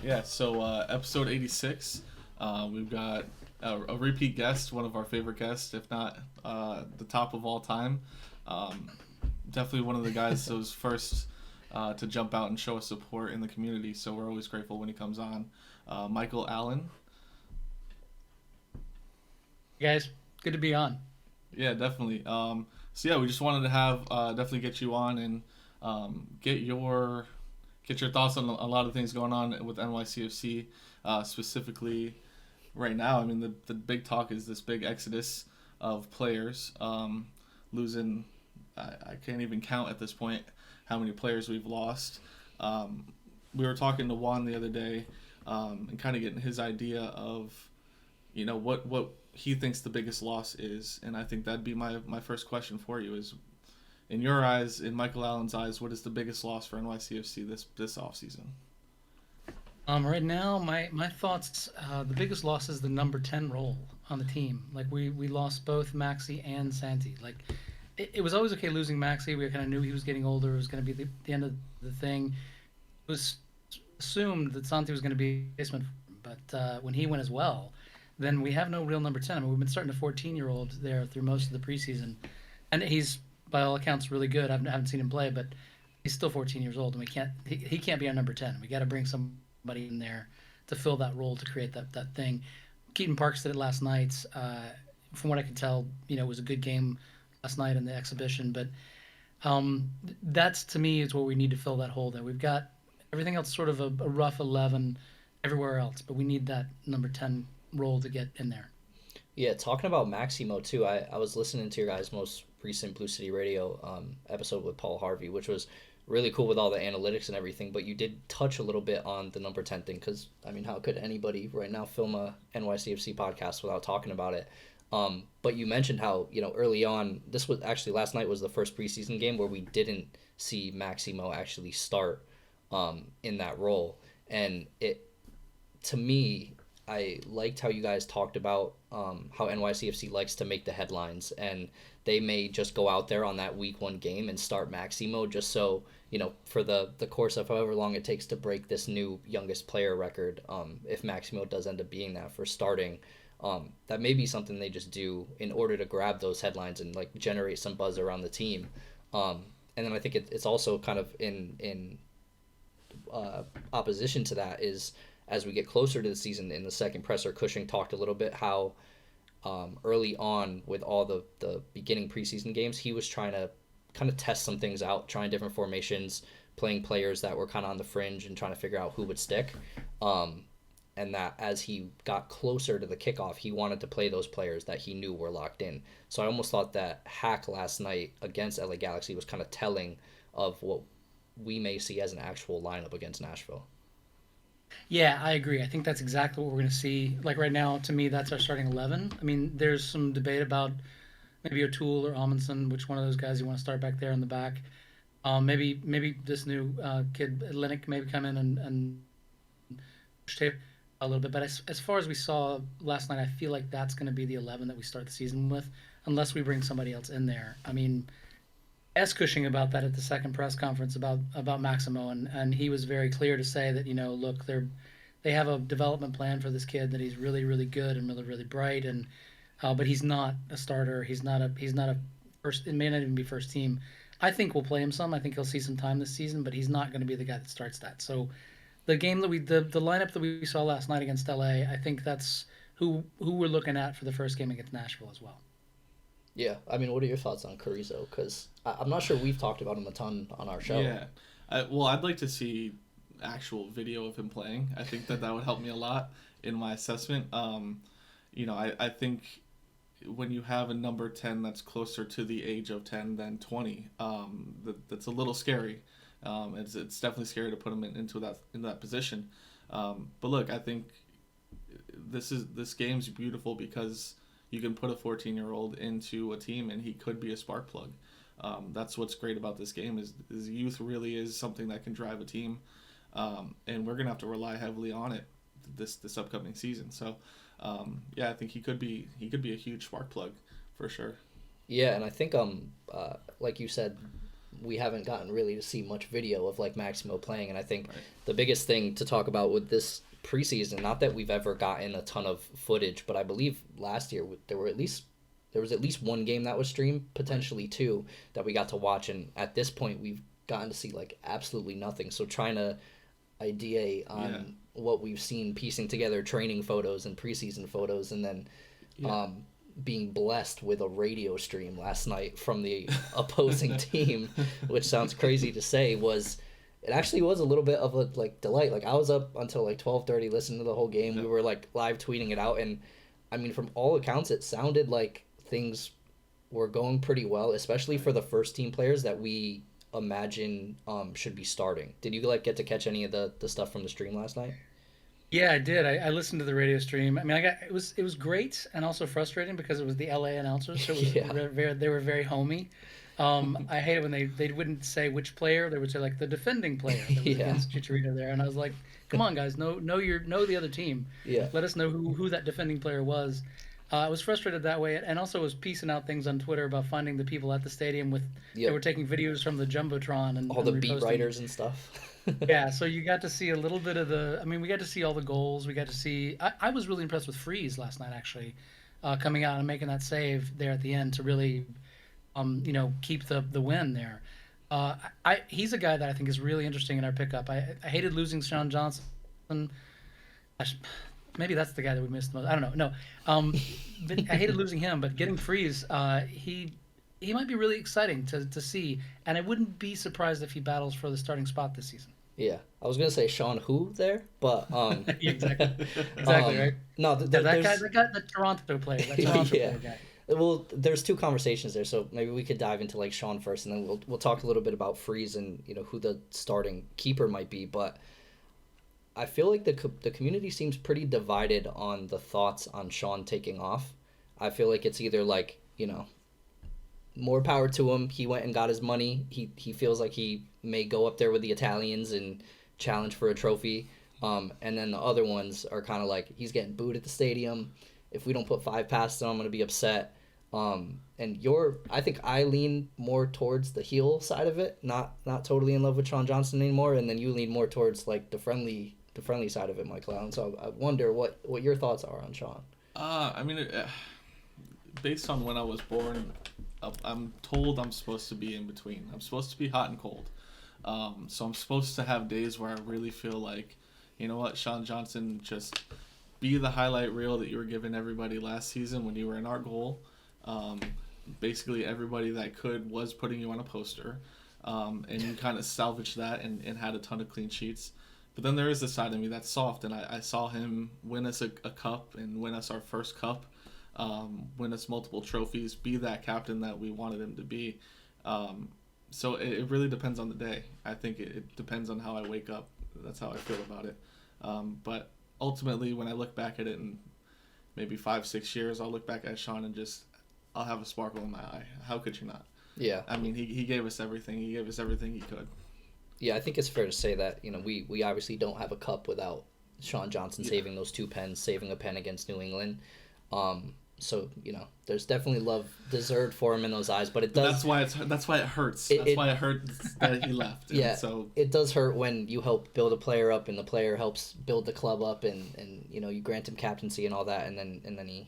Yeah, so episode 86, we've got a repeat guest, one of our favorite guests, if not the top of all time. Um, Definitely one of the guys that was first to jump out and show us support in the community, so we're always grateful when he comes on. Michael Allen. Hey guys, good to be on. Yeah, definitely. So yeah, we just wanted to have definitely get you on and get your thoughts on a lot of things going on with NYCFC, specifically right now. I mean, the big talk is this big exodus of players, losing. I can't even count at this point how many players we've lost. Um, we were talking to Juan the other day, and kind of getting his idea of, what he thinks the biggest loss is, and I think that'd be my first question for you is, in your eyes, in Michael Allen's eyes, what is the biggest loss for NYCFC this offseason? Right now, my thoughts. The biggest loss is the number 10 role on the team. Like we lost both Maxi and Santi. Like it was always okay losing Maxi. We kind of knew he was getting older. It was going to be the end of the thing. It was assumed that Santi was going to be a replacement, but when he went as well, then we have no real number 10. I mean, we've been starting a 14-year-old there through most of the preseason, and he's by all accounts really good. I haven't seen him play, but he's still 14 years old, and he can't be our number 10. We got to bring somebody in there to fill that role to create that thing. Keaton Parks did it last night. From what I can tell, it was a good game last night in the exhibition, but that's to me is where we need to fill that hole. There, we've got everything else sort of a rough 11 everywhere else, but we need that number 10 role to get in there. Yeah, talking about Maximo too, I was listening to your guys' most recent Blue City Radio episode with Paul Harvey, which was really cool with all the analytics and everything. But you did touch a little bit on the number 10 thing because, I mean, how could anybody right now film a NYCFC podcast without talking about it? But you mentioned how, early on, this was actually last night was the first preseason game where we didn't see Maximo actually start in that role. And to me, I liked how you guys talked about how NYCFC likes to make the headlines, and they may just go out there on that week 1 game and start Maximo just so for the course of however long it takes to break this new youngest player record. If Maximo does end up being that for starting, that may be something they just do in order to grab those headlines and like generate some buzz around the team. And then I think it's also kind of in opposition to that is as we get closer to the season in the second presser, Cushing talked a little bit how early on with all the beginning preseason games, he was trying to kind of test some things out, trying different formations, playing players that were kind of on the fringe and trying to figure out who would stick. And that as he got closer to the kickoff, he wanted to play those players that he knew were locked in. So I almost thought that hack last night against LA Galaxy was kind of telling of what we may see as an actual lineup against Nashville. Yeah, I agree. I think that's exactly what we're going to see. Like right now, to me, that's our starting 11. I mean, there's some debate about maybe O'Toole or Amundsen, which one of those guys you want to start back there in the back. Maybe this new kid Linnick maybe come in and shape a little bit. But as far as we saw last night, I feel like that's going to be the 11 that we start the season with, unless we bring somebody else in there. I mean, asked Cushing about that at the second press conference about Maximo, and he was very clear to say that look, they have a development plan for this kid that he's really really good and really really bright, and but he's not a starter. He's not a first. It may not even be first team. I think we'll play him some. I think he'll see some time this season, but he's not going to be the guy that starts that. So the game that the lineup that we saw last night against LA, I think that's who we're looking at for the first game against Nashville as well. Yeah, I mean, what are your thoughts on Carrizo? Because I'm not sure we've talked about him a ton on our show. Yeah, well, I'd like to see actual video of him playing. I think that would help me a lot in my assessment. I think when you have a number 10 that's closer to the age of 10 than 20, that's a little scary. It's definitely scary to put him into that position. But look, I think this game's beautiful because you can put a 14-year-old into a team and he could be a spark plug. That's what's great about this game is youth really is something that can drive a team, and we're gonna have to rely heavily on it this upcoming season. So yeah, I think he could be a huge spark plug for sure. Yeah, and I think like you said, we haven't gotten really to see much video of like Maximo playing. And I think Right. the biggest thing to talk about with this preseason, not that we've ever gotten a ton of footage, but I believe last year there was at least one game that was streamed, potentially two, that we got to watch. And at this point, we've gotten to see like absolutely nothing. So trying to ideate on what we've seen, piecing together training photos and preseason photos, and then being blessed with a radio stream last night from the opposing team, which sounds crazy to say, it actually was a little bit of a like delight. Like I was up until like 12:30 listening to the whole game. We were like live tweeting it out, and I mean, from all accounts, it sounded like things were going pretty well, especially for the first team players that we imagine should be starting. Did you like get to catch any of the stuff from the stream last night? Yeah, I did. I listened to the radio stream. I mean, it was great and also frustrating because it was the LA announcers, so it was they were very homey. I hate it when they wouldn't say which player. They would say like the defending player that was against Chicharito there, and I was like, come on guys, know the other team. Yeah. Let us know who that defending player was. I was frustrated that way, and also was piecing out things on Twitter about finding the people at the stadium they were taking videos from the jumbotron and all the and beat reposting. writers and stuff. Yeah, so you got to see a little bit of we got to see all the goals. We got to see. I was really impressed with Freeze last night, actually, coming out and making that save there at the end to really, keep the win there. He's a guy that I think is really interesting in our pickup. I hated losing Sean Johnson. Maybe that's the guy that we missed the most. I don't know. No, but I hated losing him, but getting Freeze, he might be really exciting to see, and I wouldn't be surprised if he battles for the starting spot this season. Yeah, I was gonna say Sean Who there, but exactly, right. No, That guy, the Toronto player, that Toronto player guy. Well, there's two conversations there, so maybe we could dive into like Sean first, and then we'll talk a little bit about Freeze and who the starting keeper might be. But I feel like the community seems pretty divided on the thoughts on Sean taking off. I feel like it's either like more power to him. He went and got his money. He feels like he may go up there with the Italians and challenge for a trophy. And then the other ones are kind of like, he's getting booed at the stadium. If we don't put 5 past him, I'm going to be upset. I think I lean more towards the heel side of it, not totally in love with Sean Johnson anymore. And then you lean more towards like the friendly side of it, Mike Allen. So I wonder what your thoughts are on Sean. I mean, based on when I was born, I'm told I'm supposed to be in between. I'm supposed to be hot and cold. So I'm supposed to have days where I really feel like, you know what, Sean Johnson, just be the highlight reel that you were giving everybody last season when you were in our goal. Basically, everybody that could was putting you on a poster. And you kind of salvaged that and had a ton of clean sheets. But then there is this side of me that's soft, and I saw him win us a cup and win us our first cup. Win us multiple trophies, be that captain that we wanted him to be. So it really depends on the day. I think it depends on how I wake up. That's how I feel about it. But ultimately, when I look back at it in maybe 5-6 years, I'll look back at Sean and I'll have a sparkle in my eye. How could you not? Yeah. I mean, he gave us everything. He gave us everything he could. Yeah, I think it's fair to say that, we obviously don't have a cup without Sean Johnson saving those 2 pens, saving a pen against New England. So, there's definitely love deserved for him in those eyes, but it does. That's why it hurts. That's why it hurts that he left. Yeah. So it does hurt when you help build a player up and the player helps build the club up and you grant him captaincy and all that, and then he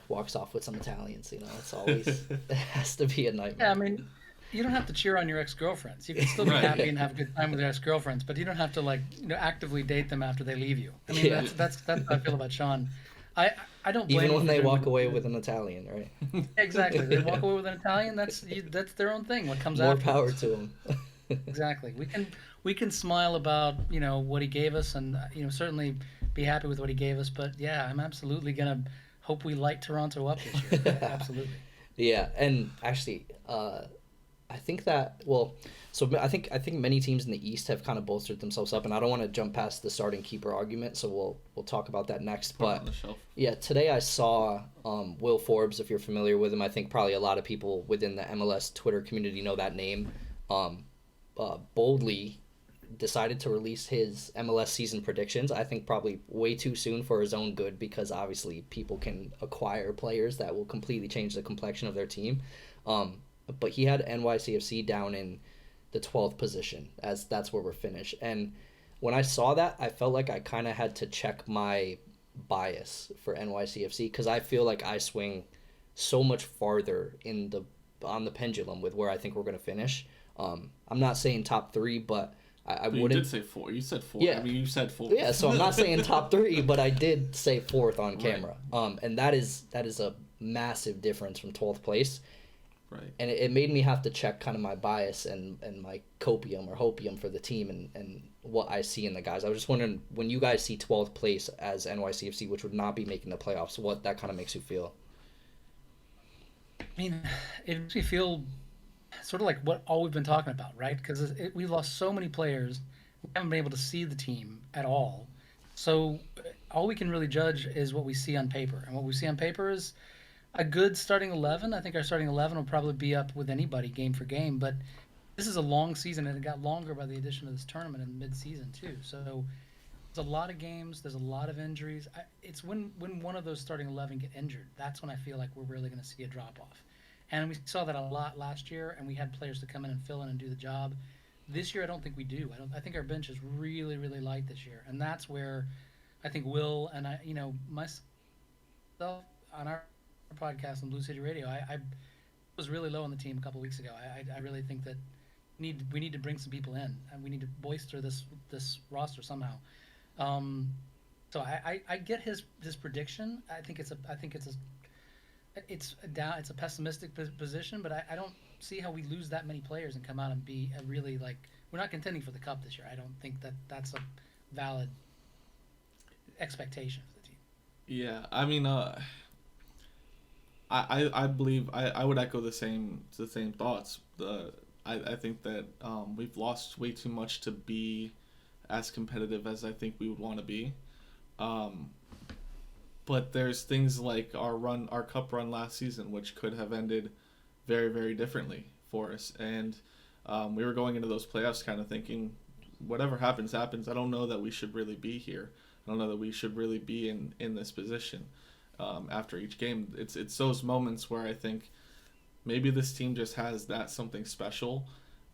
walks off with some Italians. It's always it has to be a nightmare. Yeah, I mean, you don't have to cheer on your ex-girlfriends. You can still be happy and have a good time with your ex-girlfriends, but you don't have to actively date them after they leave you. I mean, that's how I feel about Sean. I don't blame even when they walk them. away with an Italian, right? Exactly. They walk away with an Italian. That's their own thing. What comes more after. Power to them. Exactly. We can smile about what he gave us, and certainly be happy with what he gave us. But yeah, I'm absolutely gonna hope we light Toronto up this year. Absolutely. Yeah, and actually, I think that so I think many teams in the East have kind of bolstered themselves up, and I don't want to jump past the starting keeper argument, so we'll talk about that next. But yeah, today I saw Will Forbes, if you're familiar with him. I think probably a lot of people within the MLS Twitter community know that name. Boldly decided to release his MLS season predictions. I think probably way too soon for his own good, because obviously people can acquire players that will completely change the complexion of their team. But he had NYCFC down in the 12th position, as that's where we're finished. And when I saw that, I felt like I kind of had to check my bias for NYCFC, because I feel like I swing so much farther on the pendulum with where I think we're going to finish. I'm not saying top three, but I But wouldn't. you did say four. You said four. Yeah. I mean, you said four. Yeah, so I'm not saying top three, but I did say fourth on Right. camera. And that is a massive difference from 12th place. Right. And it made me have to check kind of my bias and my copium or hopium for the team and what I see in the guys. I was just wondering, when you guys see 12th place as NYCFC, which would not be making the playoffs, what that kind of makes you feel? I mean, it makes me feel sort of like what all we've been talking about, right? Because we've lost so many players. We haven't been able to see the team at all. So all we can really judge is what we see on paper. And what we see on paper is a good starting 11. I think our starting 11 will probably be up with anybody game for game. But this is a long season, and it got longer by the addition of this tournament in mid-season, too. So there's a lot of games. There's a lot of injuries. It's when one of those starting 11 get injured, that's when I feel like we're really going to see a drop-off. And we saw that a lot last year, and we had players to come in and fill in and do the job. This year, I don't think we do. I think our bench is really, really light this year, and that's where I think Will and I, myself on our podcast on Blue City Radio, I was really low on the team a couple weeks ago. I really think that we need to bring some people in, and we need to bolster this roster somehow. So I get his prediction. I think it's a pessimistic position, but I don't see how we lose that many players and come out and be a really, like, we're not contending for the cup this year. I don't think that's a valid expectation for the team. Yeah, I mean, I believe I would echo the same thoughts. I think that we've lost way too much to be as competitive as I think we would want to be. But there's things like our cup run last season, which could have ended very, very differently for us. And we were going into those playoffs kind of thinking, whatever happens, happens. I don't know that we should really be here. I don't know that we should really be in this position after each game. It's those moments where I think maybe this team just has that something special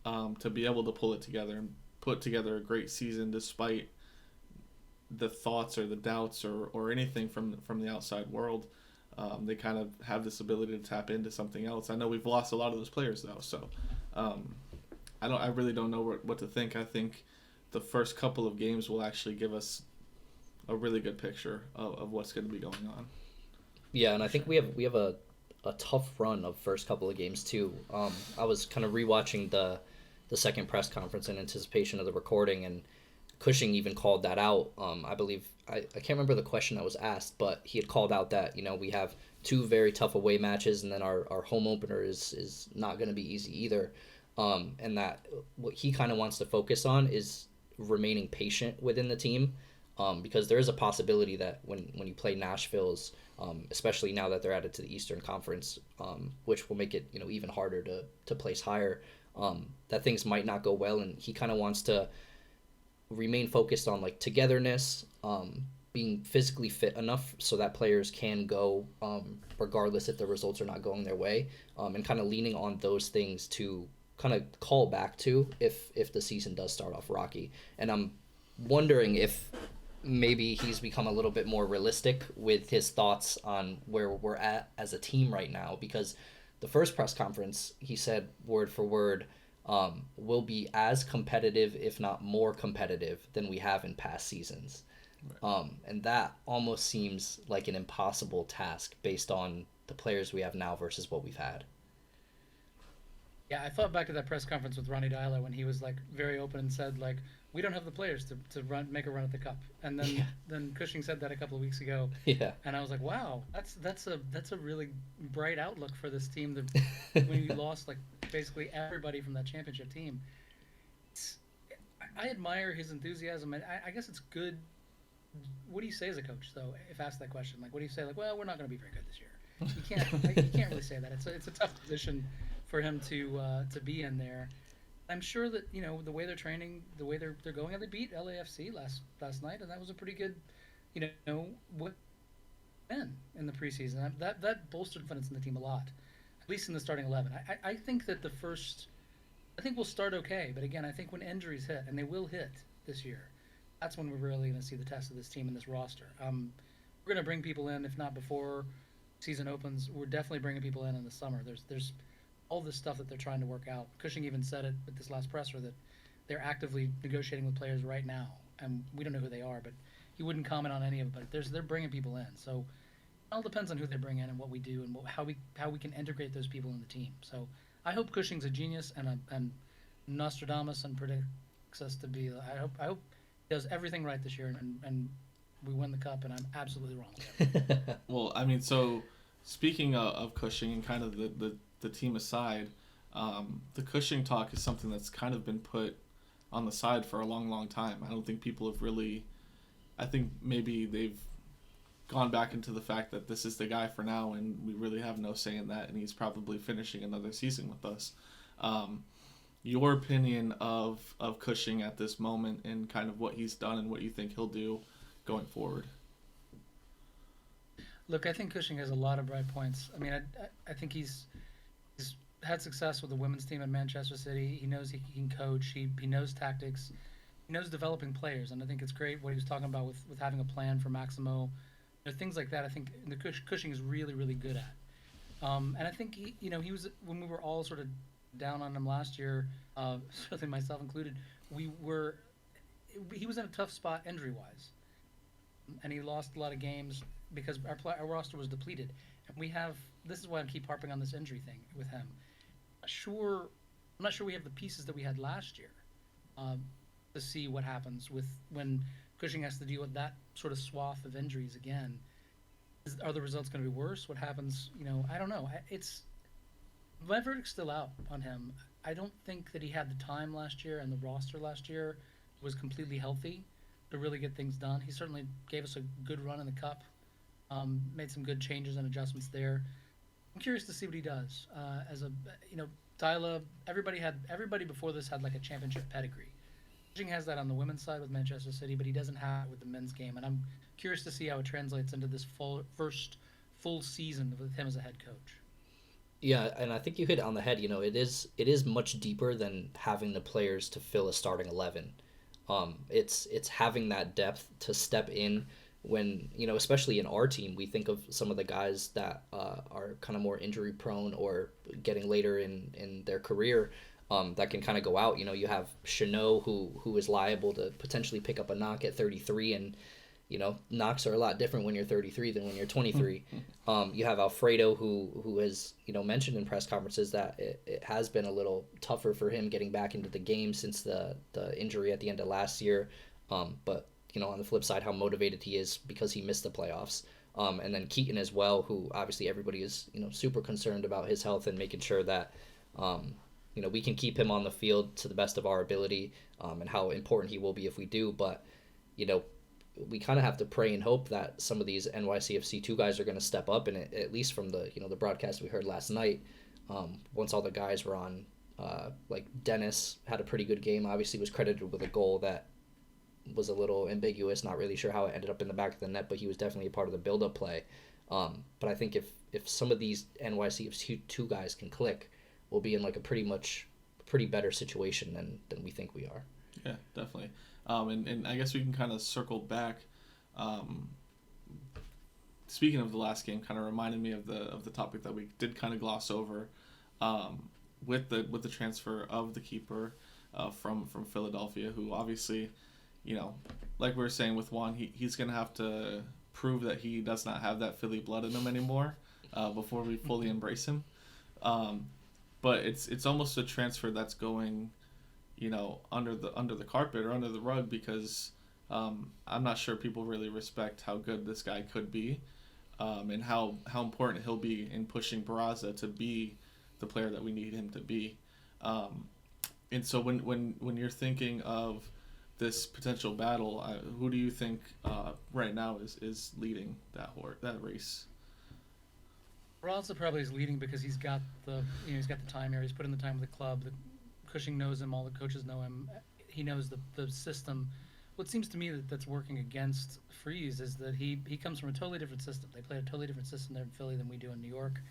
to be able to pull it together and put together a great season despite the thoughts or the doubts or anything from the outside world. They kind of have this ability to tap into something else. I know we've lost a lot of those players though, so I really don't know what to think. I think the first couple of games will actually give us a really good picture of what's going to be going on. Yeah, and I think we have a tough run of first couple of games too. I was kind of rewatching the second press conference in anticipation of the recording, and Cushing even called that out. I believe I can't remember the question that was asked, but he had called out that we have two very tough away matches, and then our home opener is not going to be easy either. And that what he kind of wants to focus on is remaining patient within the team, because there is a possibility that when you play Nashville's, especially now that they're added to the Eastern Conference, which will make it even harder to place higher, that things might not go well, and he kind of wants to remain focused on like togetherness, being physically fit enough so that players can go regardless if the results are not going their way, and kind of leaning on those things to kind of call back to if the season does start off rocky. And I'm wondering if maybe he's become a little bit more realistic with his thoughts on where we're at as a team right now, because the first press conference he said word for word, will be as competitive, if not more competitive, than we have in past seasons. Right. And that almost seems like an impossible task based on the players we have now versus what we've had. Yeah, I thought back to that press conference with Ronnie Dyla when he was like very open and said like, we don't have the players to make a run at the cup. And then then Cushing said that a couple of weeks ago. Yeah. And I was like, wow, that's a really bright outlook for this team when you lost like basically everybody from that championship team. I admire his enthusiasm. I guess it's good. What do you say as a coach though, if asked that question? Like, what do you say? Like, well, we're not going to be very good this year. You can't really say that. It's a tough position for him to be in there. I'm sure that the way they're training, the way they're going, and they beat LAFC last night, and that was a pretty good, win in the preseason. That bolstered confidence in the team a lot, at least in the starting 11. I think that the first I think we'll start okay, but again, I think when injuries hit, and they will hit this year, that's when we're really going to see the test of this team and this roster. We're going to bring people in, if not before season opens. We're definitely bringing people in the summer. There's all this stuff that they're trying to work out. Cushing even said it with this last presser that they're actively negotiating with players right now, and we don't know who they are, but he wouldn't comment on any of it. But they're bringing people in, so it all depends on who they bring in and what we do and how we can integrate those people in the team. So I hope Cushing's a genius and Nostradamus and predicts us to be. I hope he does everything right this year and we win the cup. And I'm absolutely wrong. Well, I mean, so speaking of Cushing and kind of the team aside, the Cushing talk is something that's kind of been put on the side for a long, long time. I don't think people have really. I think maybe they've gone back into the fact that this is the guy for now, and we really have no say in that, and he's probably finishing another season with us. Your opinion of Cushing at this moment and kind of what he's done and what you think he'll do going forward? Look, I think Cushing has a lot of bright points. I mean, I think he's had success with the women's team in Manchester City. He knows he can coach. He knows tactics. He knows developing players, and I think it's great what he was talking about with having a plan for Maximo. Things like that. I think the Cushing is really, really good at. And I think he was when we were all sort of down on him last year, certainly myself included. He was in a tough spot injury wise, and he lost a lot of games because our roster was depleted. And this is why I keep harping on this injury thing with him. I'm not sure we have the pieces that we had last year to see what happens when Cushing has to deal with that sort of swath of injuries again. Are the results going to be worse? What happens? I don't know. My verdict's still out on him. I don't think that he had the time last year, and the roster last year was completely healthy to really get things done. He certainly gave us a good run in the cup, made some good changes and adjustments there. I'm curious to see what he does. Tyler, everybody before this had like a championship pedigree. Cushing has that on the women's side with Manchester City, but he doesn't have it with the men's game, and I'm curious to see how it translates into this first full season with him as a head coach. Yeah, and I think you hit it on the head. It is much deeper than having the players to fill a starting 11. It's having that depth to step in when, especially in our team, we think of some of the guys that are kind of more injury prone or getting later in their career that can kind of go out. You have Chanot who is liable to potentially pick up a knock at 33, and knocks are a lot different when you're 33 than when you're 23. You have Alfredo who has mentioned in press conferences that it has been a little tougher for him getting back into the game since the injury at the end of last year. But on the flip side, how motivated he is because he missed the playoffs. And then Keaton as well, who obviously everybody is super concerned about his health and making sure that we can keep him on the field to the best of our ability, and how important he will be if we do. But we kind of have to pray and hope that some of these NYCFC 2 guys are going to step up, and at least from the the broadcast we heard last night, once all the guys were on, like Dennis had a pretty good game. Obviously was credited with a goal that was a little ambiguous, not really sure how it ended up in the back of the net, but he was definitely a part of the build-up play. But I think if some of these NYCFC 2 guys can click, we'll be in like a pretty better situation than we think we are. Yeah, definitely. And I guess we can kind of circle back. Speaking of the last game, kind of reminded me of the topic that we did kind of gloss over, with the transfer of the keeper from Philadelphia, who obviously, like we were saying with Juan, he's gonna have to prove that he does not have that Philly blood in him anymore before we fully embrace him. But it's almost a transfer that's going under the carpet or under the rug, because I'm not sure people really respect how good this guy could be, and how important he'll be in pushing Barraza to be the player that we need him to be. And so when you're thinking of this potential battle, who do you think right now is leading that race? Barraza probably is leading because he's got the time here. He's put in the time with the club. Cushing knows him. All the coaches know him. He knows the system. What seems to me that's working against Freeze is that he comes from a totally different system. They play a totally different system there in Philly than we do in New York.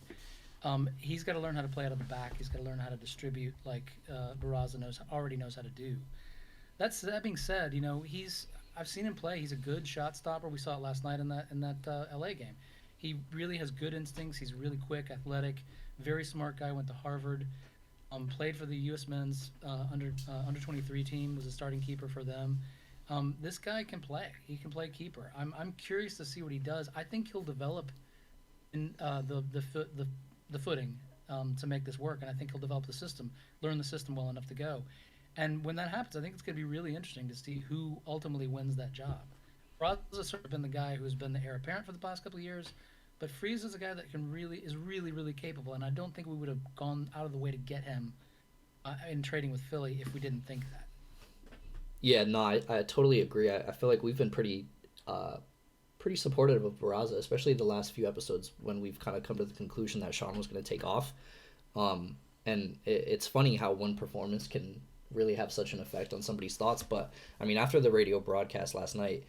He's got to learn how to play out of the back. He's got to learn how to distribute like Barraza already knows how to do. That being said, I've seen him play. He's a good shot stopper. We saw it last night in that LA game. He really has good instincts. He's really quick, athletic, very smart guy. Went to Harvard. Played for the U.S. men's under 23 team. Was a starting keeper for them. This guy can play. He can play keeper. I'm curious to see what he does. I think he'll develop in the footing to make this work, and I think he'll develop the system, learn the system well enough to go. And when that happens, I think it's going to be really interesting to see who ultimately wins that job. Braza's sort of been the guy who's been the heir apparent for the past couple of years, but Freeze is a guy that is really capable, and I don't think we would have gone out of the way to get him in trading with Philly if we didn't think that. Yeah, no, I totally agree. I feel like we've been pretty supportive of Barraza, especially the last few episodes when we've kind of come to the conclusion that Sean was going to take off. And it's funny how one performance can really have such an effect on somebody's thoughts. But, I mean, after the radio broadcast last night,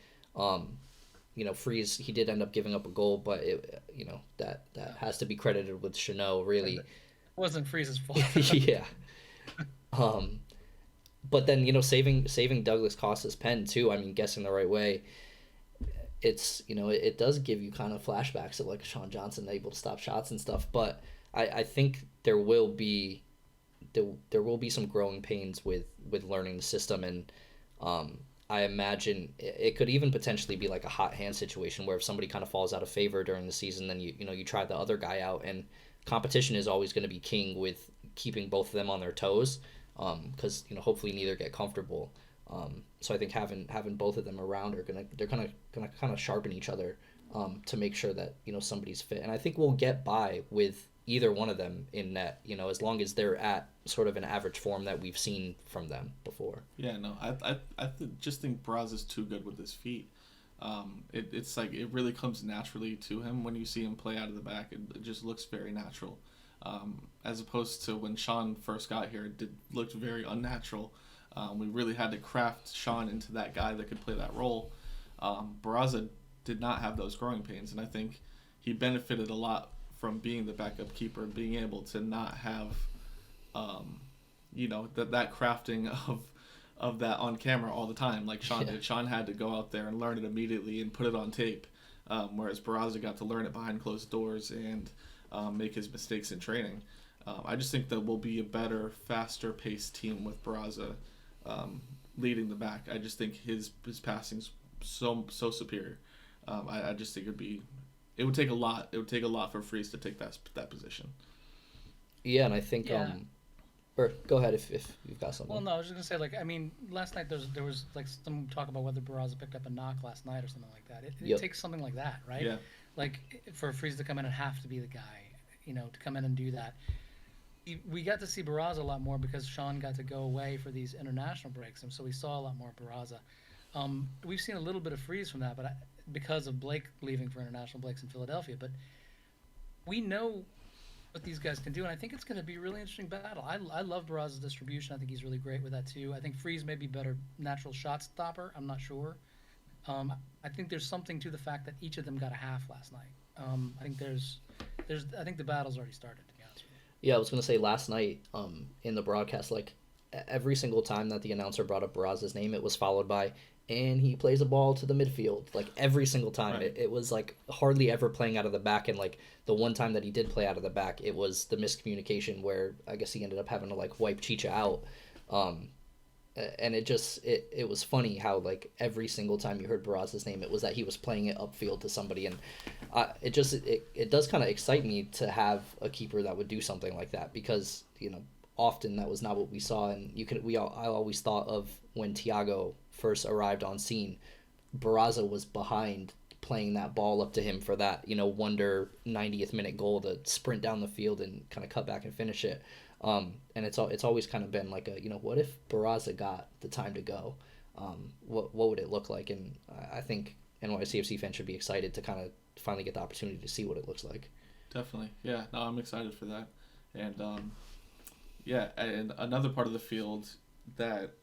Freeze, he did end up giving up a goal, but, that has to be credited with Chanel, really. It wasn't Freeze's fault. Yeah. But then, saving Douglas Costa's pen, too, I mean, guessing the right way, it's, it does give you kind of flashbacks of, like, Sean Johnson able to stop shots and stuff. But I think there will be some growing pains with learning the system. And I imagine it could even potentially be like a hot hand situation where if somebody kind of falls out of favor during the season, then you try the other guy out. And competition is always going to be king with keeping both of them on their toes. Because hopefully neither get comfortable. So I think having both of them around they're gonna kind of sharpen each other to make sure that somebody's fit. And I think we'll get by with either one of them in net. As long as they're at sort of an average form that we've seen from them before. Yeah, no, I just think Barraza's too good with his feet. It's like it really comes naturally to him when you see him play out of the back. It just looks very natural. As opposed to when Sean first got here, it looked very unnatural. We really had to craft Sean into that guy that could play that role. Barraza did not have those growing pains, and I think he benefited a lot from being the backup keeper, being able to not have, that crafting of that on camera all the time like Sean did. Sean had to go out there and learn it immediately and put it on tape, whereas Barraza got to learn it behind closed doors and make his mistakes in training. I just think that we'll be a better, faster-paced team with Barraza leading the back. I just think his passing's so superior. I just think it would take a lot. It would take a lot for Freeze to take that position. Yeah, and I think or go ahead if you've got something. Well, no, I was just gonna say, last night there was like some talk about whether Barraza picked up a knock last night or something like that. It takes something like that, right? Yeah. Like for Freeze to come in and have to be the guy, to come in and do that. We got to see Barraza a lot more because Sean got to go away for these international breaks, and so we saw a lot more Barraza. We've seen a little bit of Freeze from that, but because of Blake leaving for international breaks in Philadelphia. But we know what these guys can do, and I think it's going to be a really interesting battle. I love Barraza's distribution. I think he's really great with that too. I think Freeze may be better natural shot stopper. I'm not sure. I think there's something to the fact that each of them got a half last night. I think I think the battle's already started, to be honest with you. Yeah, I was going to say last night in the broadcast, like every single time that the announcer brought up Barraza's name, it was followed by, and he plays a ball to the midfield. Like every single time. Right. It was like hardly ever playing out of the back. And like the one time that he did play out of the back, it was the miscommunication where I guess he ended up having to like wipe Chicha out. And it was funny how like every single time you heard Barraza's name, it was that he was playing it upfield to somebody. And it does kind of excite me to have a keeper that would do something like that, because often that was not what we saw. And I always thought of when Thiago first arrived on scene, Barraza was behind playing that ball up to him for that wonder 90th minute goal to sprint down the field and kind of cut back and finish it. And it's always kind of been like what if Barraza got the time to go? What would it look like? And I think NYCFC fans should be excited to kind of finally get the opportunity to see what it looks like. Definitely, yeah. No, I'm excited for that. And and another part of the field that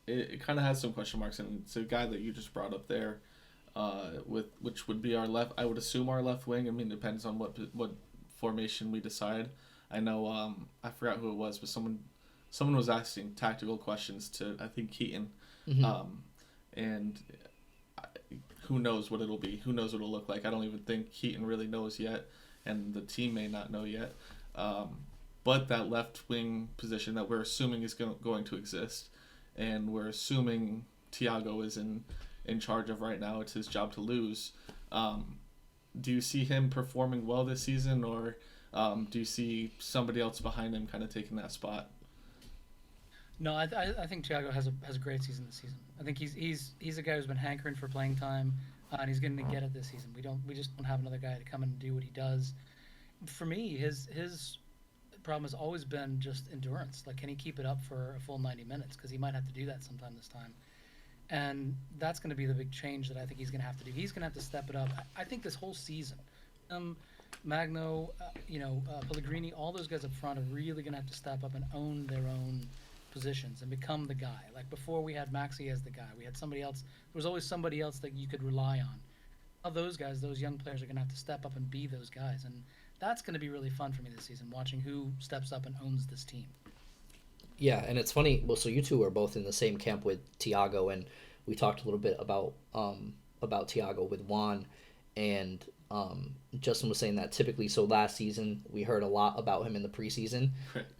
it kind of has some question marks, and it's a guy that you just brought up there, which would be our left. I would assume our left wing. I mean, it depends on what formation we decide. I know I forgot who it was, but someone was asking tactical questions to, I think, Keaton, and who knows what it'll be? Who knows what it'll look like? I don't even think Keaton really knows yet, and the team may not know yet. But that left wing position that we're assuming is going to exist, and we're assuming Thiago is in charge of right now. It's his job to lose. Do you see him performing well this season, or do you see somebody else behind him kind of taking that spot? No, I think Thiago has a great season this season. I think he's a guy who's been hankering for playing time, and he's going to get it this season. We just don't have another guy to come in and do what he does. For me, his problem has always been just endurance. Like, can he keep it up for a full 90 minutes? Because he might have to do that sometime this time, and that's going to be the big change that I think he's going to have to do. He's going to have to step it up. I think this whole season, Magno, Pellegrini, all those guys up front are really going to have to step up and own their own positions and become the guy. Like, before, we had Maxi as the guy. We had somebody else. There was always somebody else that you could rely on. Now those guys, those young players, are going to have to step up and be those guys. And that's going to be really fun for me this season, watching who steps up and owns this team. Yeah, and it's funny. Well, so you two are both in the same camp with Thiago, and we talked a little bit about Thiago with Juan, and Justin was saying that typically. So last season we heard a lot about him in the preseason,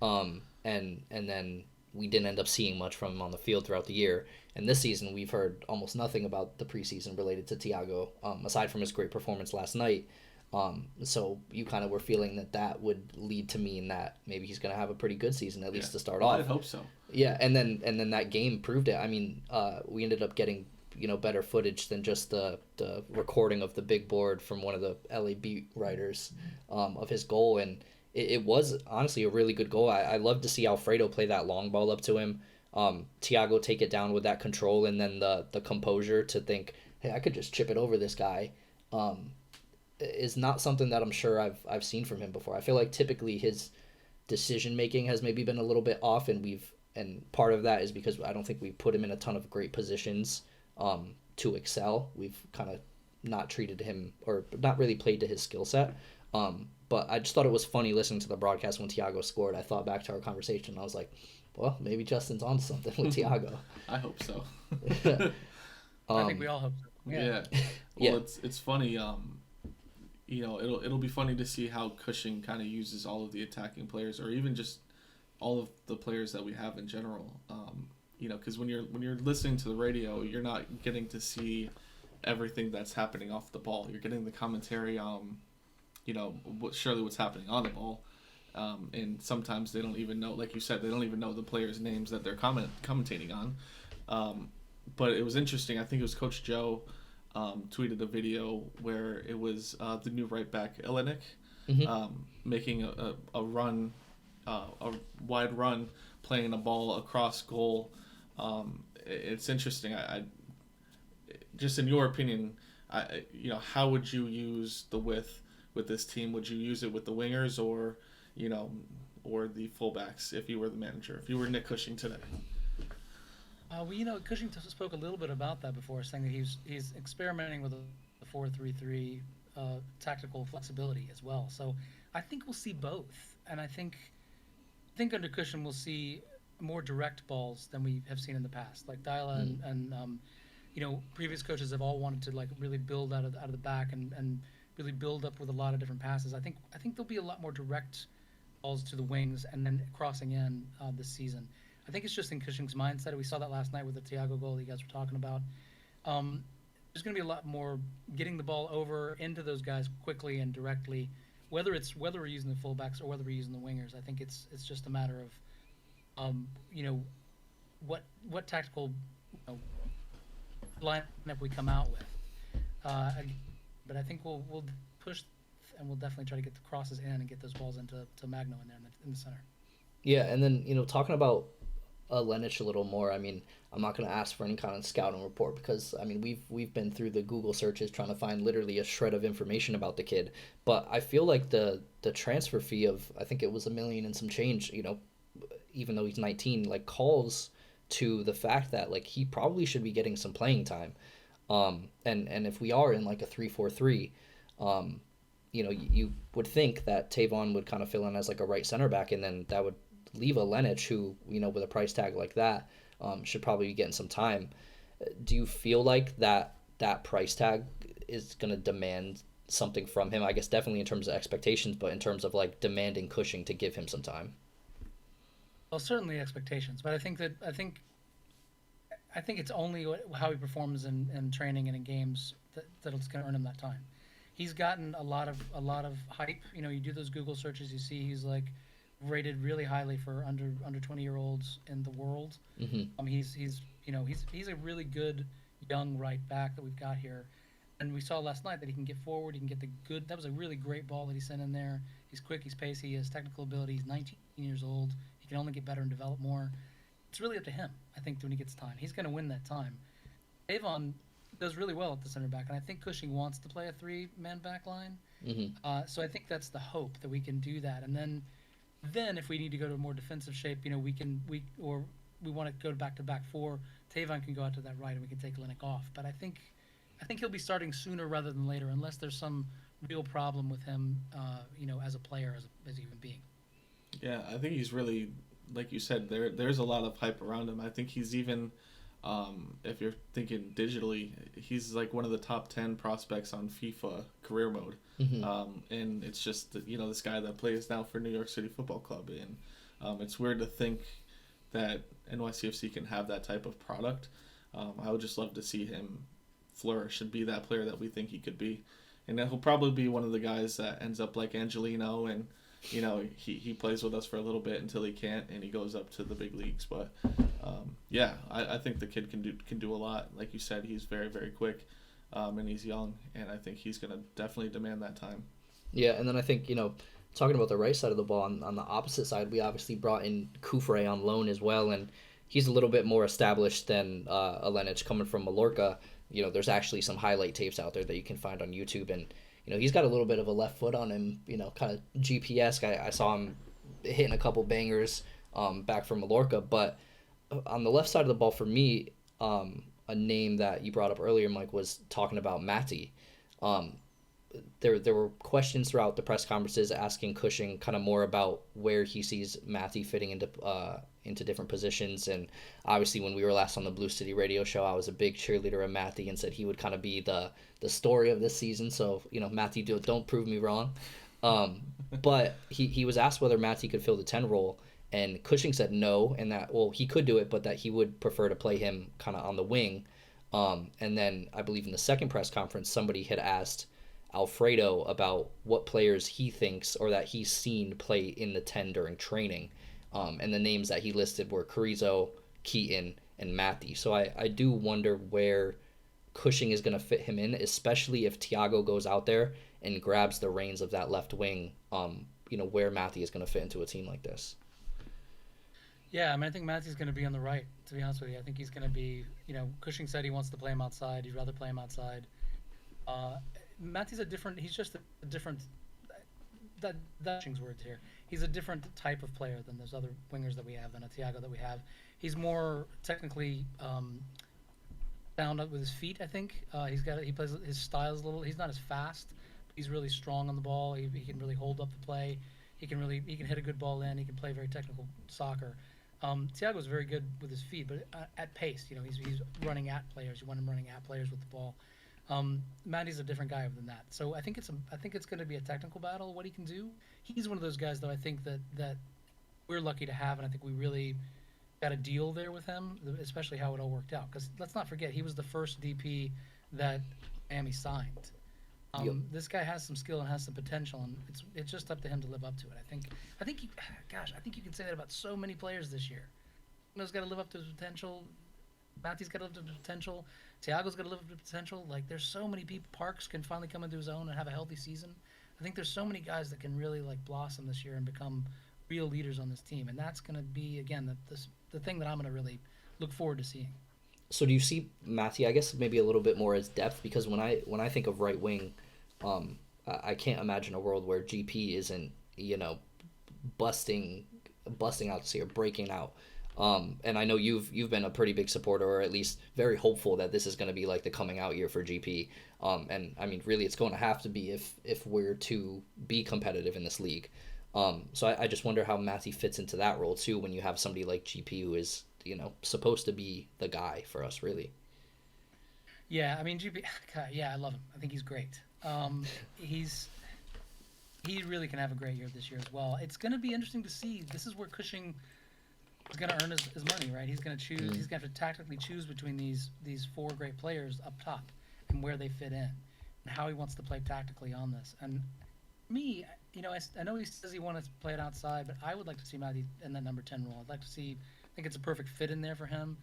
and then we didn't end up seeing much from him on the field throughout the year. And this season we've heard almost nothing about the preseason related to Thiago, aside from his great performance last night. So you kind of were feeling that would lead to mean that maybe he's going to have a pretty good season, at least to start off. I hope so. Yeah, and then that game proved it. I mean, we ended up getting better footage than just the recording of the big board from one of the LA beat writers of his goal, and it was honestly a really good goal. I love to see Alfredo play that long ball up to him. Thiago take it down with that control, and then the composure to think, hey, I could just chip it over this guy. Is not something that I'm sure I've seen from him before. I feel like typically his decision making has maybe been a little bit off, and part of that is because I don't think we put him in a ton of great positions to excel. We've kind of not treated him, or not really played to his skill set. But I just thought it was funny listening to the broadcast when Thiago scored. I thought back to our conversation, and I was like, well, maybe Justin's on something with Thiago. I hope so. I think we all hope so. Yeah. Well, it's funny. It'll be funny to see how Cushing kind of uses all of the attacking players, or even just all of the players that we have in general. Because when you're listening to the radio, you're not getting to see everything that's happening off the ball. You're getting the commentary, what's happening on the ball. And sometimes they don't even know, like you said, they don't even know the players' names that they're commentating on. But it was interesting. I think it was Coach Joe tweeted a video where it was the new right back, Elenik, making a run, a wide run, playing a ball across goal. It's interesting. I just in your opinion, how would you use the width with this team? Would you use it with the wingers or the fullbacks if you were the manager, if you were Nick Cushing today? Cushing spoke a little bit about that before, saying that he's experimenting with the 4-3-3 tactical flexibility as well. So I think we'll see both, and I think under Cushing we'll see more direct balls than we have seen in the past. Like Dyla and previous coaches have all wanted to like really build out of the back and really build up with a lot of different passes. I think there'll be a lot more direct balls to the wings and then crossing in this season. I think it's just in Cushing's mindset. We saw that last night with the Thiago goal that you guys were talking about. There's going to be a lot more getting the ball over into those guys quickly and directly, whether we're using the fullbacks or whether we're using the wingers. I think it's just a matter of, what tactical lineup we come out with. But I think we'll push, and we'll definitely try to get the crosses in and get those balls into Magno in there in the center. Yeah, and then talking about Lenich a little more. I mean, I'm not going to ask for any kind of scouting report because I mean we've been through the Google searches trying to find literally a shred of information about the kid. But I feel like the transfer fee of I think it was $1 million and some change. Even though he's 19, like calls to the fact that like he probably should be getting some playing time. And if we are in like a 3-4-3, you would think that Tavon would kind of fill in as like a right center back, and then that would leave a Lenich who, with a price tag like that, should probably be getting some time. Do you feel like that price tag is going to demand something from him? I guess definitely in terms of expectations, but in terms of like demanding Cushing to give him some time. Well, certainly expectations, but I think it's only how he performs in training and in games that it's going to earn him that time. He's gotten a lot of hype. You do those Google searches, you see he's like rated really highly for under 20-year-olds in the world. Mm-hmm. He's a really good young right back that we've got here, and we saw last night that he can get forward. He can get the good. That was a really great ball that he sent in there. He's quick. He's pacey. He has technical ability. He's 19 years old. He can only get better and develop more. It's really up to him, I think, when he gets time. He's going to win that time. Avon does really well at the center back, and I think Cushing wants to play a three-man back line. Mm-hmm. So I think that's the hope, that we can do that. And then if we need to go to a more defensive shape, we want to go back to back four, Tavon can go out to that right and we can take Lennox off. But I think he'll be starting sooner rather than later, unless there's some real problem with him, as a player, as a human being. Yeah, I think he's really, like you said, there's a lot of hype around him. I think he's even, if you're thinking digitally, he's like one of the top 10 prospects on FIFA career mode. Mm-hmm. And it's just, this guy that plays now for New York City Football Club. And it's weird to think that NYCFC can have that type of product. I would just love to see him flourish and be that player that we think he could be. And then he'll probably be one of the guys that ends up like Angelino, and he plays with us for a little bit until he can't, and he goes up to the big leagues. But I think the kid can do a lot. Like you said, he's very, very quick, and he's young, and I think he's gonna definitely demand that time. Yeah, and then I think talking about the right side of the ball, on the opposite side, we obviously brought in Kufre on loan as well, and he's a little bit more established than a Lenich coming from Mallorca. There's actually some highlight tapes out there that you can find on YouTube, and he's got a little bit of a left foot on him, kind of GPS. I saw him hitting a couple bangers back from Mallorca. But on the left side of the ball, for me, a name that you brought up earlier, Mike, was talking about Matty. There were questions throughout the press conferences asking Cushing kind of more about where he sees Matty fitting into different positions. And obviously when we were last on the Blue City radio show, I was a big cheerleader of Matty and said he would kind of be the story of this season. So, Matty, don't prove me wrong. But he was asked whether Matty could fill the 10 role, and Cushing said no, and that, well, he could do it, but that he would prefer to play him kind of on the wing. And then I believe in the second press conference, somebody had asked Alfredo about what players he thinks or that he's seen play in the 10 during training. And the names that he listed were Carrizo, Keaton, and Matty. So I do wonder where Cushing is going to fit him in, especially if Thiago goes out there and grabs the reins of that left wing, where Matty is going to fit into a team like this. Yeah, I think Matty's going to be on the right, to be honest with you. I think he's going to be, Cushing said he wants to play him outside. He'd rather play him outside. Matty's he's just a different, that's Cushing's words here. He's a different type of player than those other wingers that we have, than a Thiago that we have. He's more technically bound up with his feet, I think. He plays, his style's a little, he's not as fast, but he's really strong on the ball. He can really hold up the play. He can hit a good ball in. He can play very technical soccer. Thiago's very good with his feet, but at pace, he's running at players. You want him running at players with the ball. Matty's a different guy than that. So I think it's going to be a technical battle, what he can do. He's one of those guys, though, I think that we're lucky to have, and I think we really got a deal there with him, especially how it all worked out. Because let's not forget, he was the first DP that Miami signed. This guy has some skill and has some potential, and it's just up to him to live up to it. I think you can say that about so many players this year. He's got to live up to his potential. Matty's got to live up to his potential. Thiago's got to live up to his potential. Like, there's so many people. Parks can finally come into his own and have a healthy season. I think there's so many guys that can really blossom this year and become real leaders on this team, and that's going to be, again, the thing that I'm going to really look forward to seeing. So do you see Matty, I guess, maybe a little bit more as depth? Because when I think of right wing, I can't imagine a world where GP isn't, busting out this year, breaking out. And I know you've been a pretty big supporter, or at least very hopeful that this is going to be like the coming out year for GP. And I mean, really, it's going to have to be if we're to be competitive in this league. So I just wonder how Matty fits into that role too when you have somebody like GP who is, supposed to be the guy for us, really. Yeah, I mean GP. God, yeah, I love him. I think he's great. He's he really can have a great year this year as well. It's going to be interesting to see. This is where Cushing is going to earn his money, right? He's going to choose. He's going to have to tactically choose between these four great players up top and where they fit in, and how he wants to play tactically on this. And me, I know he says he wants to play it outside, but I would like to see Matty in that number 10 role. I'd like to see. I think it's a perfect fit in there for him.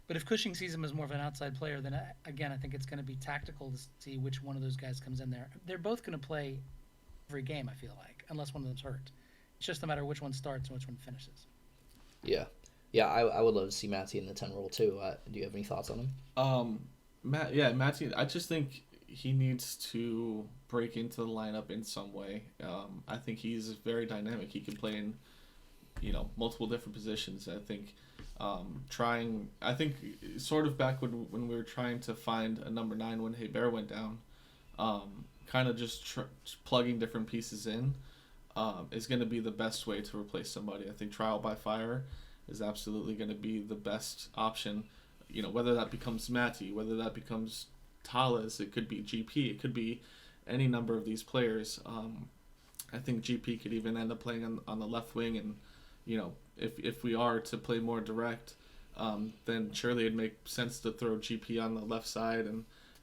But if Cushing sees him as more of an outside player, then again, I think it's going to be tactical to see which one of those guys comes in there. They're both going to play every game, I feel like, unless one of them's hurt. It's just a matter of which one starts and which one finishes. Yeah. Yeah, I would love to see Matty in the 10 role too. Do you have any thoughts on him? Matty, I just think he needs to break into the lineup in some way. I think he's very dynamic. He can play in, multiple different positions. I think sort of back when we were trying to find a number 9 when Bear went down, kind of just plugging different pieces in is going to be the best way to replace somebody. I think trial by fire is absolutely going to be the best option. Whether that becomes Matty, whether that becomes Talas, it could be GP, it could be any number of these players. I think GP could even end up playing on the left wing, and if we are to play more direct, then surely it'd make sense to throw GP on the left side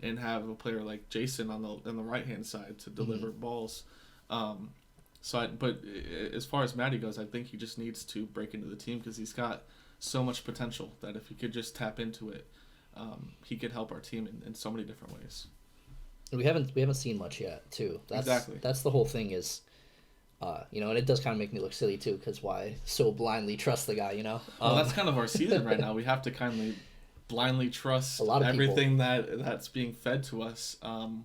and have a player like Jason on the right hand side to deliver balls. But as far as Matty goes, I think he just needs to break into the team because he's got so much potential that if he could just tap into it, he could help our team in so many different ways. We haven't seen much yet too. Exactly. That's the whole thing is, and it does kind of make me look silly too because why so blindly trust the guy, Well, that's kind of our season right now. We have to kindly blindly trust everything that's being fed to us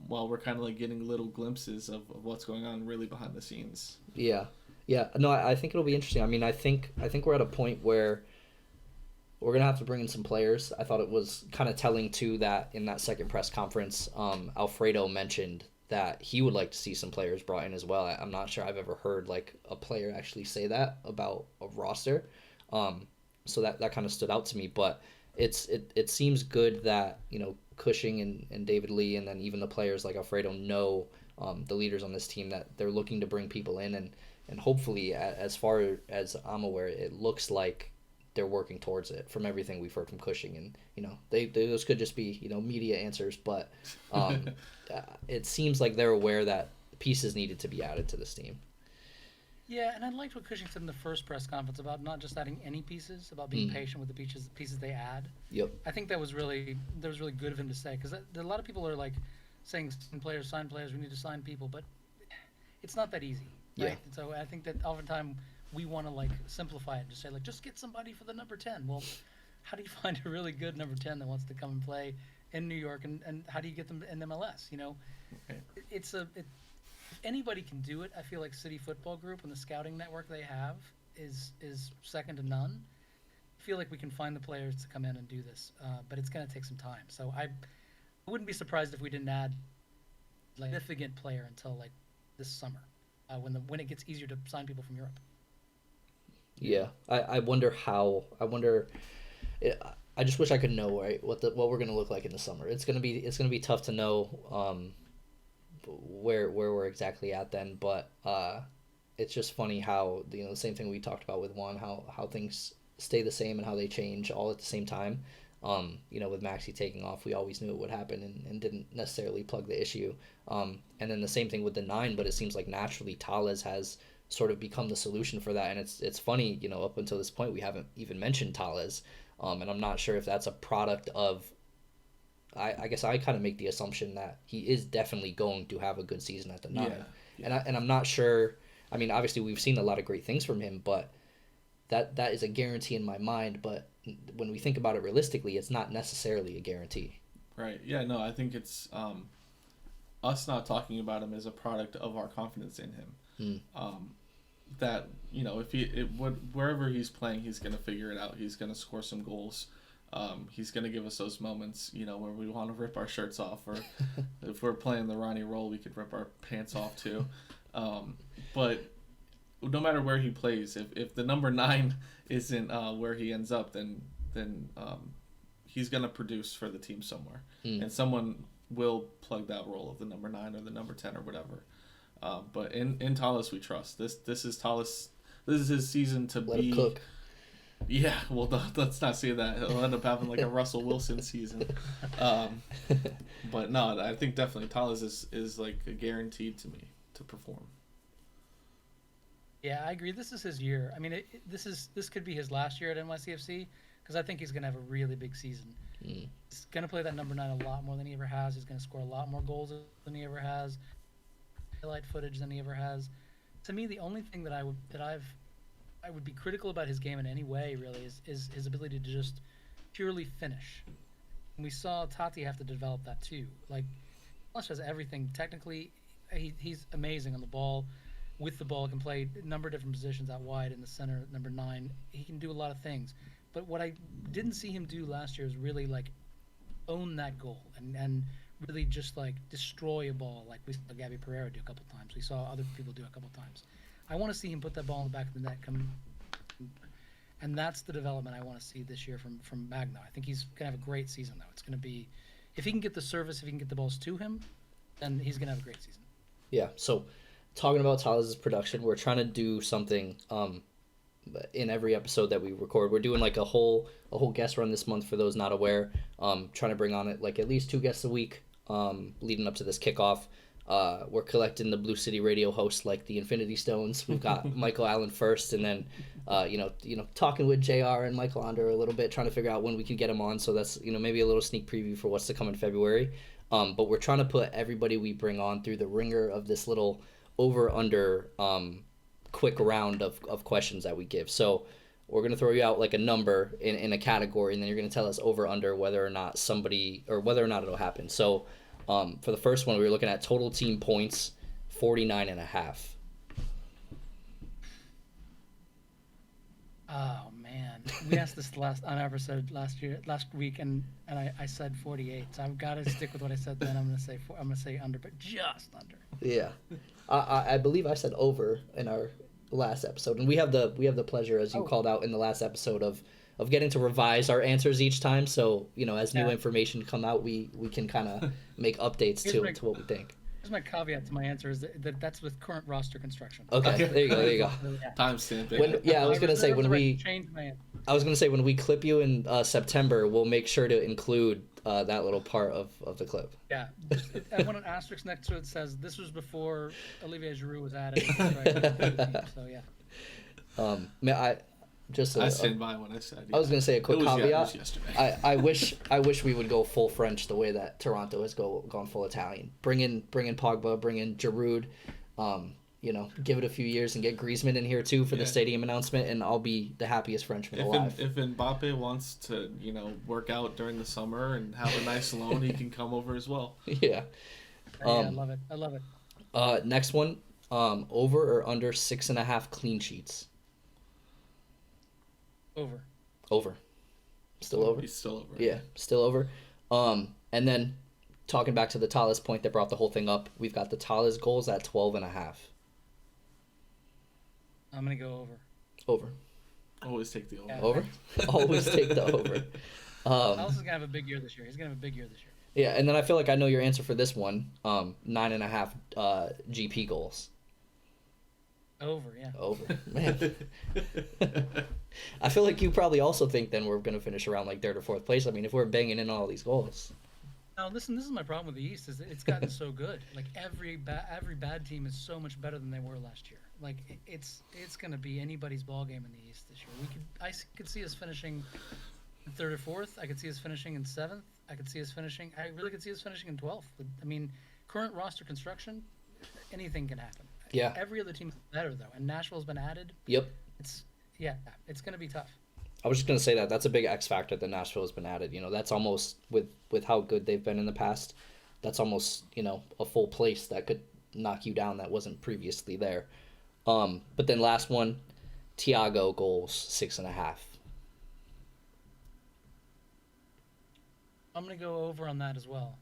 while we're kind of like getting little glimpses of what's going on really behind the scenes. Yeah. No, I think it'll be interesting. I mean, I think we're at a point where we're gonna have to bring in some players. I thought it was kind of telling too that in that second press conference, Alfredo mentioned that he would like to see some players brought in as well. I'm not sure I've ever heard like a player actually say that about a roster. So that kind of stood out to me, but it seems good that Cushing and David Lee and then even the players like Alfredo know the leaders on this team that they're looking to bring people in and hopefully as far as I'm aware it looks like they're working towards it from everything we've heard from Cushing and those could just be media answers, but it seems like they're aware that pieces needed to be added to this team. Yeah, and I liked what Cushing said in the first press conference about not just adding any pieces, about being patient with the pieces they add. Yep. I think that was really good of him to say because a lot of people are like saying sign players, we need to sign people, but it's not that easy, right? Yeah. And so I think that oftentimes we want to like simplify it and just say like just get somebody for the number 10. Well, how do you find a really good number 10 that wants to come and play in New York and how do you get them in MLS? If anybody can do it, I feel like City Football Group and the scouting network they have is second to none. I feel like we can find the players to come in and do this, but it's going to take some time. So I wouldn't be surprised if we didn't add like a significant player until like this summer, when it gets easier to sign people from Europe. Yeah, I wonder how. I just wish I could know what we're gonna look like in the summer. It's gonna be tough to know where we're exactly at then. But it's just funny how the same thing we talked about with Juan, how things stay the same and how they change all at the same time. With Maxi taking off, we always knew it would happen and didn't necessarily plug the issue. And then the same thing with the 9, but it seems like naturally Talas has sort of become the solution for that. And it's funny, up until this point, we haven't even mentioned Talas. And I'm not sure if that's a product of, I guess I kind of make the assumption that he is definitely going to have a good season at the 9. Yeah. And I'm not sure, I mean, obviously we've seen a lot of great things from him, but that is a guarantee in my mind. But when we think about it realistically, it's not necessarily a guarantee. Right. Yeah, no, I think it's us not talking about him as a product of our confidence in him. that wherever he's playing, he's gonna figure it out. He's gonna score some goals. He's gonna give us those moments, where we want to rip our shirts off, or if we're playing the Ronnie Roll, we could rip our pants off too. But no matter where he plays, if the number 9 isn't where he ends up, then he's gonna produce for the team somewhere, and someone will plug that role of the number 9 or the number 10 or whatever. But in Tallis we trust. This is Tallis. This is his season to Let be. him cook. Yeah, well, let's not say that. He'll end up having like a Russell Wilson season. But no, I think definitely Tallis is like guaranteed to me to perform. Yeah, I agree. This is his year. I mean, this could be his last year at NYCFC, because I think he's going to have a really big season. He's going to play that number 9 a lot more than he ever has. He's going to score a lot more goals than he ever has, highlight footage than he ever has. To me, the only thing that I would be critical about his game in any way, really, is his ability to just purely finish. And we saw Tati have to develop that too. Like, Lush has everything. Technically, he's amazing on the ball. With the ball, can play a number of different positions out wide in the center, number 9. He can do a lot of things. But what I didn't see him do last year is really, like, own that goal and really just, like, destroy a ball like we saw Gabby Pereira do a couple times. We saw other people do a couple times. I want to see him put that ball in the back of the net, and that's the development I want to see this year from Magno. I think he's going to have a great season, though. It's going to be, if he can get the service, if he can get the balls to him, then he's going to have a great season. Yeah, so talking about Tallis' production, we're trying to do something in every episode that we record. We're doing like a whole guest run this month for those not aware. Trying to bring on it like at least 2 guests a week leading up to this kickoff. We're collecting the Blue City Radio hosts like the Infinity Stones. We've got Michael Allen first, and then talking with JR and Michael Onder a little bit, trying to figure out when we can get him on. So that's maybe a little sneak preview for what's to come in February. But we're trying to put everybody we bring on through the ringer of this little over-under quick round of questions that we give. So we're going to throw you out like a number in a category, and then you're going to tell us over-under whether or not it'll happen. So for the first one, we were looking at total team points, 49.5. Oh man, we asked this on our episode last week, and I said 48. So I've got to stick with what I said. Then I'm gonna say under, but just under. Yeah, I believe I said over in our last episode, and we have the pleasure, as you called out in the last episode, of getting to revise our answers each time. So as new information come out, we can kind of make updates to what we think. Here's my caveat to my answer is that's with current roster construction. Okay, there you go. Timestamp it. I was gonna say when we change my answer. I was gonna say when we clip you in September, we'll make sure to include that little part of the clip. Yeah, I want an asterisk next to it that says this was before Olivier Giroud was added. Right? So yeah. I stand by what I said. Yeah. I was gonna say a quick caveat. It was yesterday. I wish we would go full French the way that Toronto has gone full Italian. Bring in Pogba, bring in Giroud. Give it a few years and get Griezmann in here too for the stadium announcement, and I'll be the happiest Frenchman alive. If Mbappe wants to, work out during the summer and have a nice loan, he can come over as well. Yeah. I love it. Next one, over or under 6.5 clean sheets. Over. Still over? He's still over. Yeah, still over. And then talking back to the Tallis point that brought the whole thing up, we've got the Tallis goals at 12.5. I'm going to go over. Over. Always take the over. Yeah. Over? Always take the over. Tallis is going to have a big year this year. He's going to have a big year this year. Yeah, and then I feel like I know your answer for this one. 9.5 GP goals. Over, yeah. Over. Man. I feel like you probably also think then we're going to finish around like 3rd or 4th place. I mean, if we're banging in all these goals. Now, listen, this is my problem with the East, is that it's gotten so good. Like, every bad team is so much better than they were last year. Like, it's going to be anybody's ball game in the East this year. I could see us finishing in 3rd or 4th. I could see us finishing in 7th. I really could see us finishing in 12th. I mean, current roster construction, anything can happen. Yeah. Every other team is better, though, and Nashville's been added. Yep. It's going to be tough. I was just going to say that's a big X factor that Nashville has been added. That's almost, with how good they've been in the past, that's almost, a full place that could knock you down that wasn't previously there. But then last one, Thiago goals 6.5. I'm gonna go over on that as well.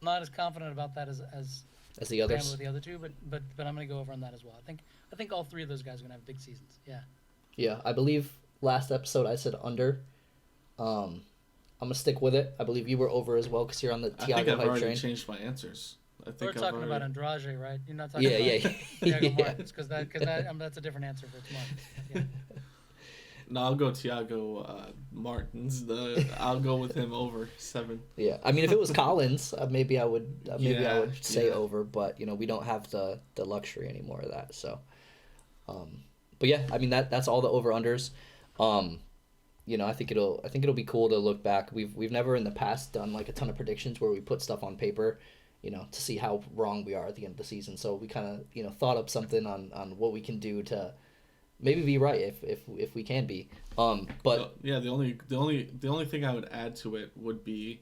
I'm not as confident about that as As the I am others. with the other two, but I'm gonna go over on that as well. I think all three of those guys are gonna have big seasons. Yeah. Yeah, I believe last episode I said under. I'm gonna stick with it. I believe you were over as well because you're on the I think Thiago I've hype already train. changed my answers. I We're think I've talking already... about Andrade, right? You're not talking Yeah, about yeah, Thiago yeah. Martins because that's a different answer for tomorrow. Yeah. No, I'll go Thiago Martins. I'll go with him over 7. Yeah, I mean, if it was Collins, maybe I would Yeah, say yeah. over, but we don't have the luxury anymore of that. So, but yeah, I mean that's all the over unders. I think it'll be cool to look back. We've never in the past done like a ton of predictions where we put stuff on paper, to see how wrong we are at the end of the season. So we kind of thought up something on what we can do to maybe be right if we can be. But yeah, the only thing I would add to it would be,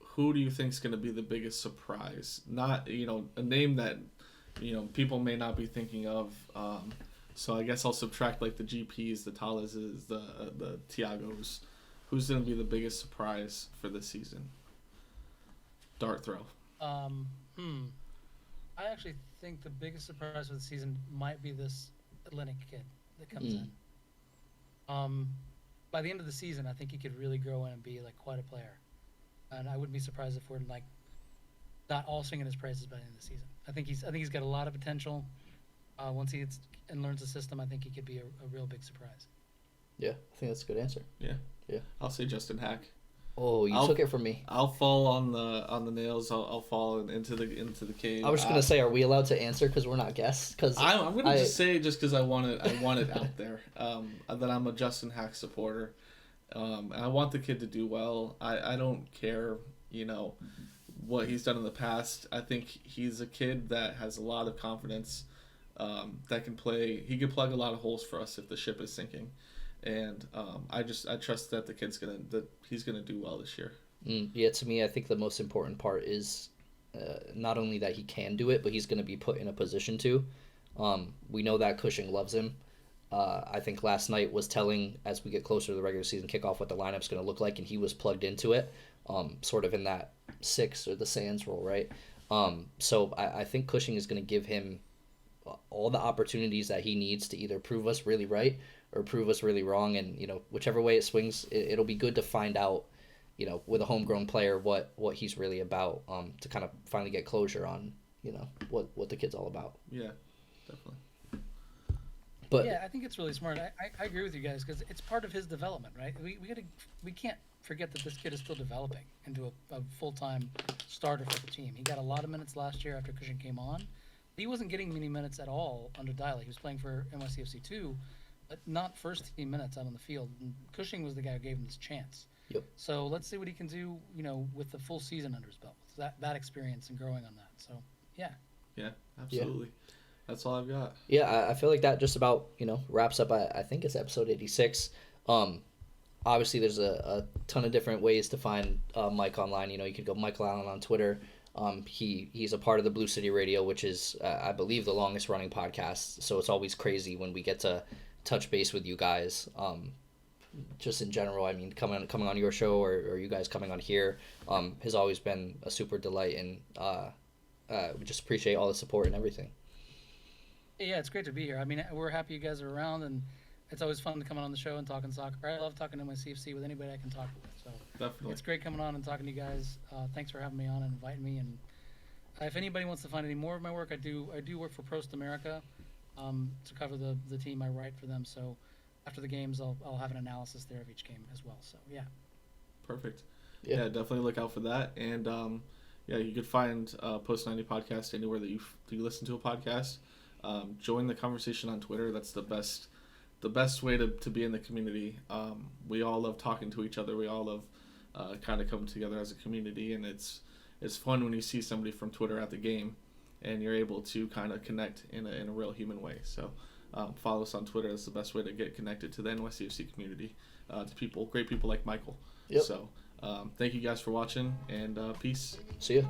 who do you think is going to be the biggest surprise? Not a name that people may not be thinking of. So I guess I'll subtract like the GPs, the Talases, the Tiagos. Who's going to be the biggest surprise for this season? Dart throw. I actually think the biggest surprise for the season might be this Atlantic kid that comes in. By the end of the season, I think he could really grow in and be like quite a player, and I wouldn't be surprised if we're like not all singing his praises by the end of the season. I think he's got a lot of potential. Once he gets and learns the system, I think he could be a real big surprise. yeah, I think that's a good answer. Yeah. Yeah. I'll say Justin Hack. Oh, you took it from me. I'll fall on the nails. I'll fall into the cave. I was just gonna say, are we allowed to answer because we're not guests? Because I'm gonna just say it just because I want it out there. That I'm a Justin Hack supporter. And I want the kid to do well. I don't care, what he's done in the past. I think he's a kid that has a lot of confidence. That can play. He could plug a lot of holes for us if the ship is sinking. And I trust that he's gonna do well this year. Yeah, to me, I think the most important part is not only that he can do it, but he's going to be put in a position to. We know that Cushing loves him. I think last night was telling as we get closer to the regular season kickoff what the lineup's going to look like, and he was plugged into it, sort of in that 6 or the Sands role, right? So I think Cushing is going to give him all the opportunities that he needs to either prove us really right or prove us really wrong, and whichever way it swings, it'll be good to find out, with a homegrown player what he's really about, to kind of finally get closure on what the kid's all about. Yeah, definitely. But yeah, I think it's really smart. I agree with you guys because it's part of his development, right? We can't forget that this kid is still developing into a full-time starter for the team. He got a lot of minutes last year after Cushing came on. He wasn't getting many minutes at all under Diley. He was playing for NYCFC 2, but not first team minutes out on the field. And Cushing was the guy who gave him this chance. Yep. So let's see what he can do, with the full season under his belt. That experience and growing on that. So, yeah. Yeah, absolutely. Yeah. That's all I've got. Yeah, I feel like that just about, wraps up, I think it's episode 86. Obviously, there's a ton of different ways to find Mike online. You can go Michael Allen on Twitter. He's a part of the Blue City Radio, which is, I believe, the longest running podcast. So it's always crazy when we get to touch base with you guys. Just in general, I mean, coming on your show or you guys coming on here has always been a super delight, and we just appreciate all the support and everything. Yeah, it's great to be here. I mean, we're happy you guys are around, and it's always fun to come on the show and talking soccer. I love talking to my CFC with anybody I can talk with. So definitely, it's great coming on and talking to you guys. Thanks for having me on and inviting me. And if anybody wants to find any more of my work, I do work for Prost America to cover the team I write for them. So after the games, I'll have an analysis there of each game as well. So yeah. Perfect. Yeah, definitely look out for that. And you could find Post 90 Podcast anywhere that you listen to a podcast. Join the conversation on Twitter. That's the best way to be in the community. We all love talking to each other. We all love kind of coming together as a community, and it's fun when you see somebody from Twitter at the game, and you're able to kind of connect in a real human way. So follow us on Twitter. That's the best way to get connected to the NYCFC community, to great people like Michael. Yep. So thank you guys for watching, and peace. See ya.